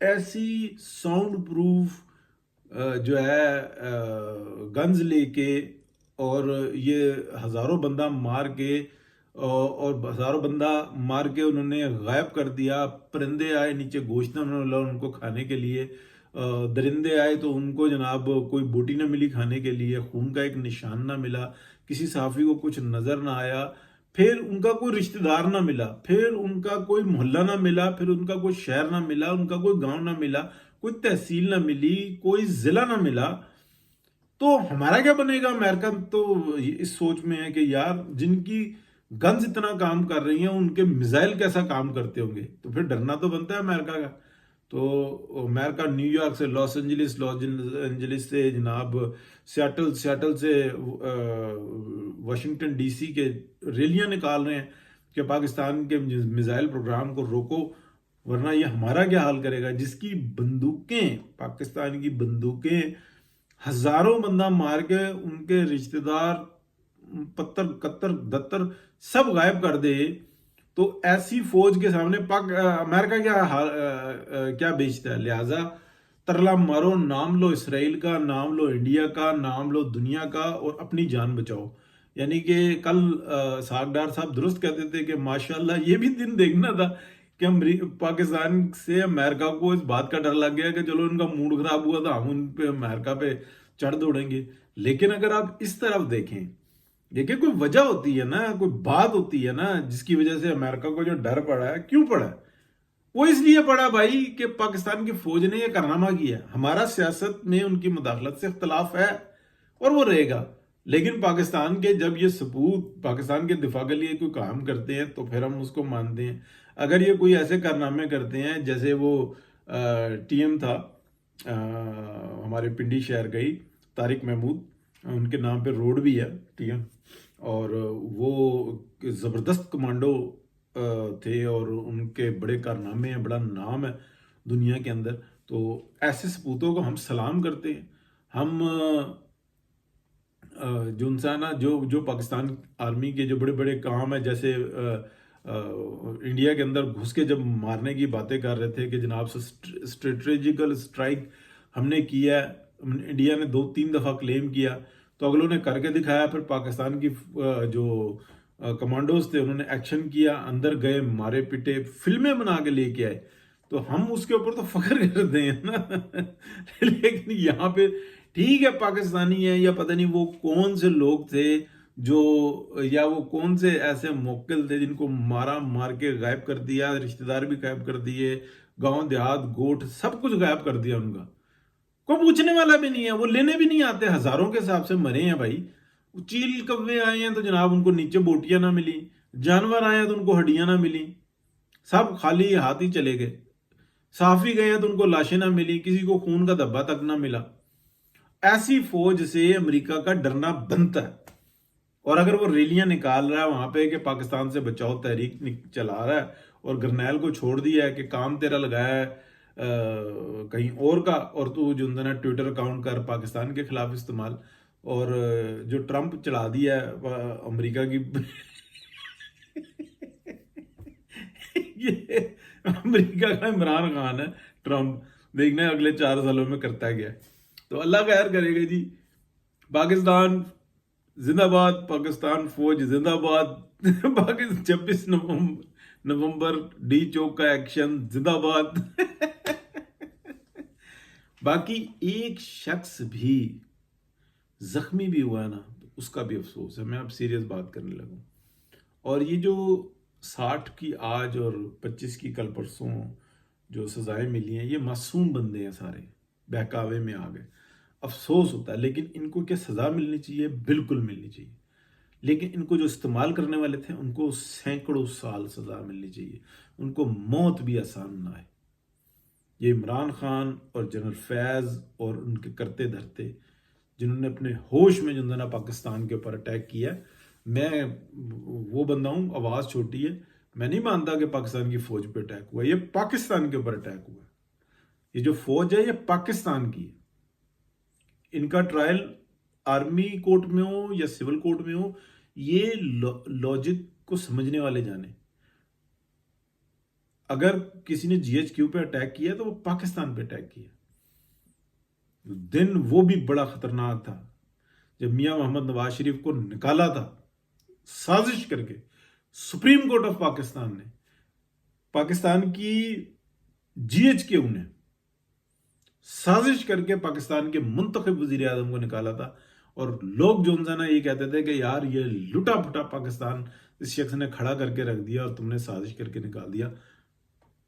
ایسی sound proof جو ہے گنز لے کے اور یہ ہزاروں بندہ مار کے اور ہزاروں بندہ مار کے انہوں نے غائب کر دیا. پرندے آئے نیچے گوشت نہ ملا ان کو کھانے کے لیے, درندے آئے تو ان کو جناب کوئی بوٹی نہ ملی کھانے کے لیے, خون کا ایک نشان نہ ملا, کسی صحافی کو کچھ نظر نہ آیا, پھر ان کا کوئی رشتہ دار نہ ملا, پھر ان کا کوئی محلہ نہ ملا, پھر ان کا کوئی شہر نہ ملا, ان کا کوئی گاؤں نہ ملا, کوئی تحصیل نہ ملی, کوئی ضلع نہ ملا. تو ہمارا کیا بنے گا؟ امریکہ تو اس سوچ میں ہے کہ یار جن کی گنز اتنا کام کر رہی ہیں ان کے میزائل کیسا کام کرتے ہوں گے, تو پھر ڈرنا تو بنتا ہے امریکہ کا. تو امریکہ نیو یارک سے لاس اینجلس سے جناب سیاٹل سے واشنگٹن ڈی سی کے ریلیاں نکال رہے ہیں کہ پاکستان کے میزائل پروگرام کو روکو, ورنہ یہ ہمارا کیا حال کرے گا. جس کی بندوقیں, پاکستان کی بندوقیں ہزاروں بندہ مار کے ان کے رشتہ دار پتر کتر دتر سب غائب کر دے, تو ایسی فوج کے سامنے امریکہ کیا بیچتا ہے. لہٰذا ترلا مارو, نام لو اسرائیل کا, نام لو انڈیا کا, نام لو دنیا کا, اور اپنی جان بچاؤ. یعنی کہ کل ساگ ڈار صاحب درست کہتے تھے کہ ماشاءاللہ یہ بھی دن دیکھنا تھا کہ پاکستان سے امریکہ کو اس بات کا ڈر لگ گیا کہ چلو ان کا موڈ خراب ہوا تھا, ہم ان پہ امریکہ پہ چڑھ دوڑیں گے. لیکن اگر آپ اس طرف دیکھیں, دیکھیں کوئی وجہ ہوتی ہے نا, کوئی بات ہوتی ہے نا جس کی وجہ سے امریکہ کو جو ڈر پڑا ہے. کیوں پڑا ہے؟ وہ اس لیے پڑا بھائی کہ پاکستان کی فوج نے یہ کارنامہ کیا. ہمارا سیاست میں ان کی مداخلت سے اختلاف ہے اور وہ رہے گا, لیکن پاکستان کے جب یہ سپوت پاکستان کے دفاع کے لیے کوئی کام کرتے ہیں تو پھر ہم اس کو مانتے ہیں. اگر یہ کوئی ایسے کارنامے کرتے ہیں جیسے وہ ٹی ایم تھا ہمارے پنڈی شہر گئی, طارق محمود, ان کے نام پہ روڈ بھی ہے ٹی ایم, اور وہ زبردست کمانڈو تھے اور ان کے بڑے کارنامے ہیں, بڑا نام ہے دنیا کے اندر. تو ایسے سپوتوں کو ہم سلام کرتے ہیں. ہم جو انسان جو پاکستان آرمی کے جو بڑے بڑے کام ہیں, جیسے انڈیا کے اندر گھس کے جب مارنے کی باتیں کر رہے تھے کہ جناب سے اسٹریٹجیکل اسٹرائک ہم نے کیا ہے, انڈیا نے 2-3 دفعہ کلیم کیا, تو اگلوں نے کر کے دکھایا. پھر پاکستان کی جو کمانڈوز تھے انہوں نے ایکشن کیا, اندر گئے, مارے پیٹے, فلمیں بنا کے لے کے آئے. تو ہم اس کے اوپر تو فخر کرتے ہیں نا. لیکن یہاں پہ ٹھیک ہے پاکستانی ہے, یا پتہ نہیں وہ کون سے لوگ تھے جو, یا وہ کون سے ایسے موکل تھے جن کو مار کے غائب کر دیا, رشتہ دار بھی غائب کر دیے, گاؤں دیہات گوٹھ سب کچھ غائب کر دیا ان کا. کوئی پوچھنے والا بھی نہیں ہے, وہ لینے بھی نہیں آتے. ہزاروں کے حساب سے مرے ہیں بھائی. چیل کوے آئے ہیں تو جناب ان کو نیچے بوٹیاں نہ ملی, جانور آئے ہیں تو ان کو ہڈیاں نہ ملی, سب خالی ہاتھ ہی چلے گئے. صحافی گئے ہیں تو ان کو لاشیں نہ ملی, کسی کو خون کا دھبا تک نہ ملا. ایسی فوج سے امریکہ کا ڈرنا بنتا ہے. اور اگر وہ ریلیاں نکال رہا ہے وہاں پہ کہ پاکستان سے بچاؤ تحریک چلا رہا ہے, اور گرنیل کو چھوڑ دیا ہے کہ کام تیرا لگایا ہے کہیں اور کا, اور تو جو نا ٹویٹر اکاؤنٹ کر پاکستان کے خلاف استعمال, اور جو ٹرمپ چلا دیا ہے امریکہ کی یہ امریکہ کا عمران خان ہے ٹرمپ, دیکھنا ہے اگلے 4 سالوں میں کرتا گیا. تو اللہ خیر کرے گا جی. پاکستان زندہ باد, پاکستان فوج زندہ باد. 26 نومبر ڈی چوک کا ایکشن زندہ باد. باقی ایک شخص بھی زخمی بھی ہوا ہے نا, اس کا بھی افسوس ہے. میں اب سیریس بات کرنے لگوں. اور یہ جو 60 کی آج اور 25 کی کل پرسوں جو سزائیں ملی ہیں, یہ معصوم بندے ہیں سارے, بہکاوے میں آ گئے. افسوس ہوتا ہے, لیکن ان کو کیا سزا ملنی چاہیے؟ بالکل ملنی چاہیے. لیکن ان کو جو استعمال کرنے والے تھے ان کو سینکڑوں سال سزا ملنی چاہیے, ان کو موت بھی آسان نہ آئے. یہ عمران خان اور جنرل فیض اور ان کے کرتے دھرتے جنہوں نے اپنے ہوش میں جو نا پاکستان کے اوپر اٹیک کیا. میں وہ بندہ ہوں, آواز چھوٹی ہے, میں نہیں مانتا کہ پاکستان کی فوج پہ اٹیک ہوا. یہ پاکستان کے اوپر اٹیک ہوا. یہ جو فوج ہے یہ پاکستان کی ہے. ان کا ٹرائل آرمی کورٹ میں ہو یا سول کورٹ میں ہو, یہ لاجک کو سمجھنے والے جانے. اگر کسی نے GHQ پہ اٹیک کیا تو وہ پاکستان پہ اٹیک کیا. دن وہ بھی بڑا خطرناک تھا جب میاں محمد نواز شریف کو نکالا تھا سازش کر کے. سپریم کورٹ آف پاکستان نے پاکستان کی GHQ نے سازش کر کے پاکستان کے منتخب وزیر اعظم کو نکالا تھا. اور لوگ جو نا یہ کہتے تھے کہ یار یہ لٹا پھٹا پاکستان اس شخص نے کھڑا کر کے رکھ دیا اور تم نے سازش کر کے نکال دیا.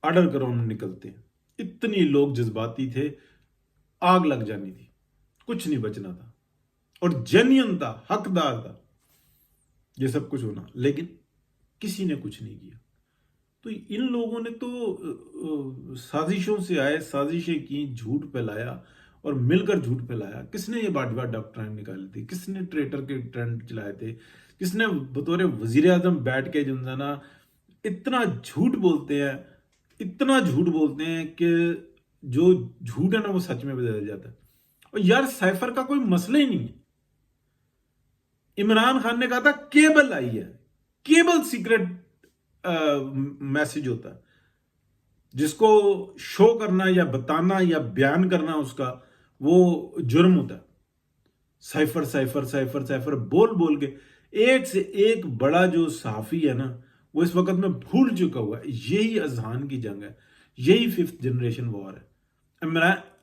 آرڈر کرو ہم نکلتے ہیں. اتنی لوگ جذباتی تھے, آگ لگ جانی تھی, کچھ نہیں بچنا تھا. اور جینین تھا, حقدار تھا یہ سب کچھ ہونا, لیکن کسی نے کچھ نہیں کیا. تو ان لوگوں نے تو سازشوں سے آئے, سازشیں کی, جھوٹ پھیلایا اور مل کر جھوٹ پھیلایا. کس نے یہ باڈی ڈاکٹرائن نکالی تھی؟ کس نے ٹریٹر کے ٹرینڈ چلائے تھے؟ کس نے بطور وزیر اعظم بیٹھ کے جو نا اتنا جھوٹ بولتے ہیں, اتنا جھوٹ بولتے ہیں کہ جو جھوٹ ہے نا وہ سچ میں بدل جاتا ہے. اور یار سائفر کا کوئی مسئلہ ہی نہیں ہے. عمران خان نے کہا تھا کیبل آئی ہے, کیبل سیکرٹ میسج ہوتا ہے جس کو شو کرنا یا بتانا یا بیان کرنا اس کا وہ جرم ہوتا ہے. سائفر سائفر سائفر سائفر بول بول کے ایک سے ایک بڑا جو صحافی ہے نا وہ اس وقت میں بھول چکا ہوا ہے. یہی اذہان کی جنگ ہے, یہی 5th جنریشن وار ہے.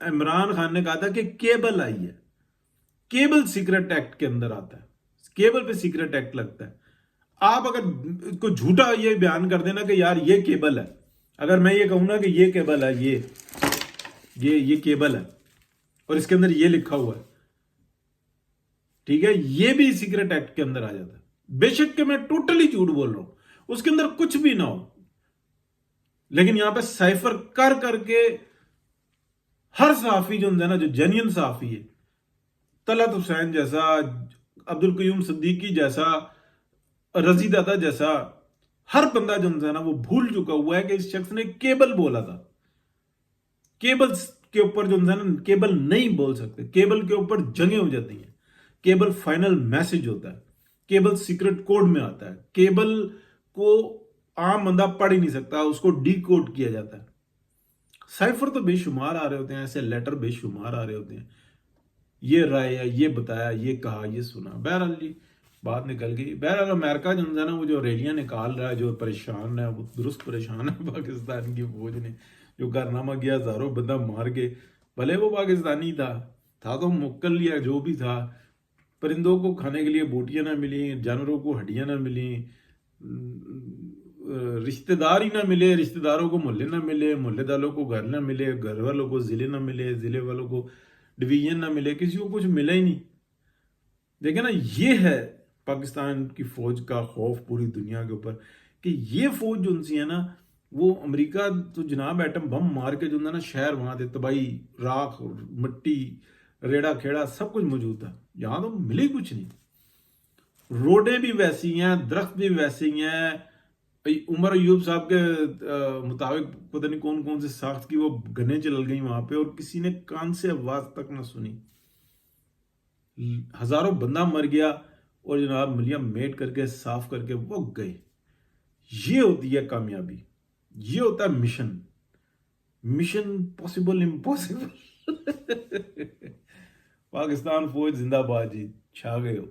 عمران خان نے کہا تھا کہ کیبل آئی ہے, کیبل سیکرٹ ایکٹ کے اندر آتا ہے, کیبل پہ سیکرٹ ایکٹ لگتا ہے. آپ اگر کوئی جھوٹا یہ بیان کر دینا کہ یار یہ کیبل ہے, اگر میں یہ کہوں نا کہ یہ کیبل ہے, یہ کیبل ہے اور اس کے اندر یہ لکھا ہوا ہے, ٹھیک ہے, یہ بھی سیکرٹ ایکٹ کے اندر آ جاتا ہے. بے شک کہ میں ٹوٹلی جھوٹ بول رہا ہوں, اس کے اندر کچھ بھی نہ ہو, لیکن یہاں پہ سائفر کر کر کے ہر صحافی جو ہے نا, جو جینین صحافی ہے, طلعت حسین جیسا, عبدالقیوم صدیقی جیسا, رضی دادا جیسا, ہر بندہ جو ہے نا وہ بھول چکا ہوا ہے کہ اس شخص نے کیبل بولا تھا. کیبل کے اوپر جو ہے نا کیبل نہیں بول سکتے, کیبل کے اوپر جنگیں ہو جاتی ہیں. کیبل فائنل میسج ہوتا ہے, کیبل سیکرٹ کوڈ میں آتا ہے, کیبل کو عام بندہ پڑھ ہی نہیں سکتا, اس کو ڈی کوڈ کیا جاتا ہے. سائفر تو بے شمار آ رہے ہوتے ہیں, ایسے لیٹر بے شمار آ رہے ہوتے ہیں, یہ رائے ہے, یہ بتایا, یہ کہا, یہ سنا. بہرحال جی بات نکل گئی. بہرحال امریکہ جو ہے نا وہ جو ریلیاں نکال رہا ہے, جو پریشان ہے, وہ درست پریشان ہے پاکستان کی فوج نے جو کارنامہ کیا, ہزاروں بندہ مار کے. بھلے وہ پاکستانی تھا تو مکل لیا, جو بھی تھا. پرندوں کو کھانے کے لیے بوٹیاں نہ ملیں, جانوروں کو ہڈیاں نہ ملیں, رشتہ دار ہی نہ ملے, رشتہ داروں کو محلے نہ ملے, محلے داروں کو گھر نہ ملے, گھر والوں کو ضلع نہ ملے, ضلع والوں کو ڈویژن نہ ملے, کسی کو کچھ ملا ہی نہیں. دیکھیں نا, یہ ہے پاکستان کی فوج کا خوف پوری دنیا کے اوپر, کہ یہ فوج جو سی ہے نا وہ امریکہ تو جناب ایٹم بم مار کے جو ہے نا شہر وہاں تھے, تباہی, راکھ, مٹی, ریڑا کھیڑا سب کچھ موجود تھا. یہاں تو ملے کچھ نہیں. روڈیں بھی ویسی ہیں, درخت بھی ویسے ہی ہیں. عمر ایوب صاحب کے مطابق پتہ نہیں کون کون سے ساخت کی وہ گنیں چل گئی وہاں پہ, اور کسی نے کان سے آواز تک نہ سنی. ہزاروں بندہ مر گیا اور جناب ملیاں میٹ کر کے صاف کر کے وہ گئے. یہ ہوتی ہے کامیابی, یہ ہوتا ہے مشن پاسبل امپاسبل. پاکستان فوج زندہ باد جی, چھا گئے ہو.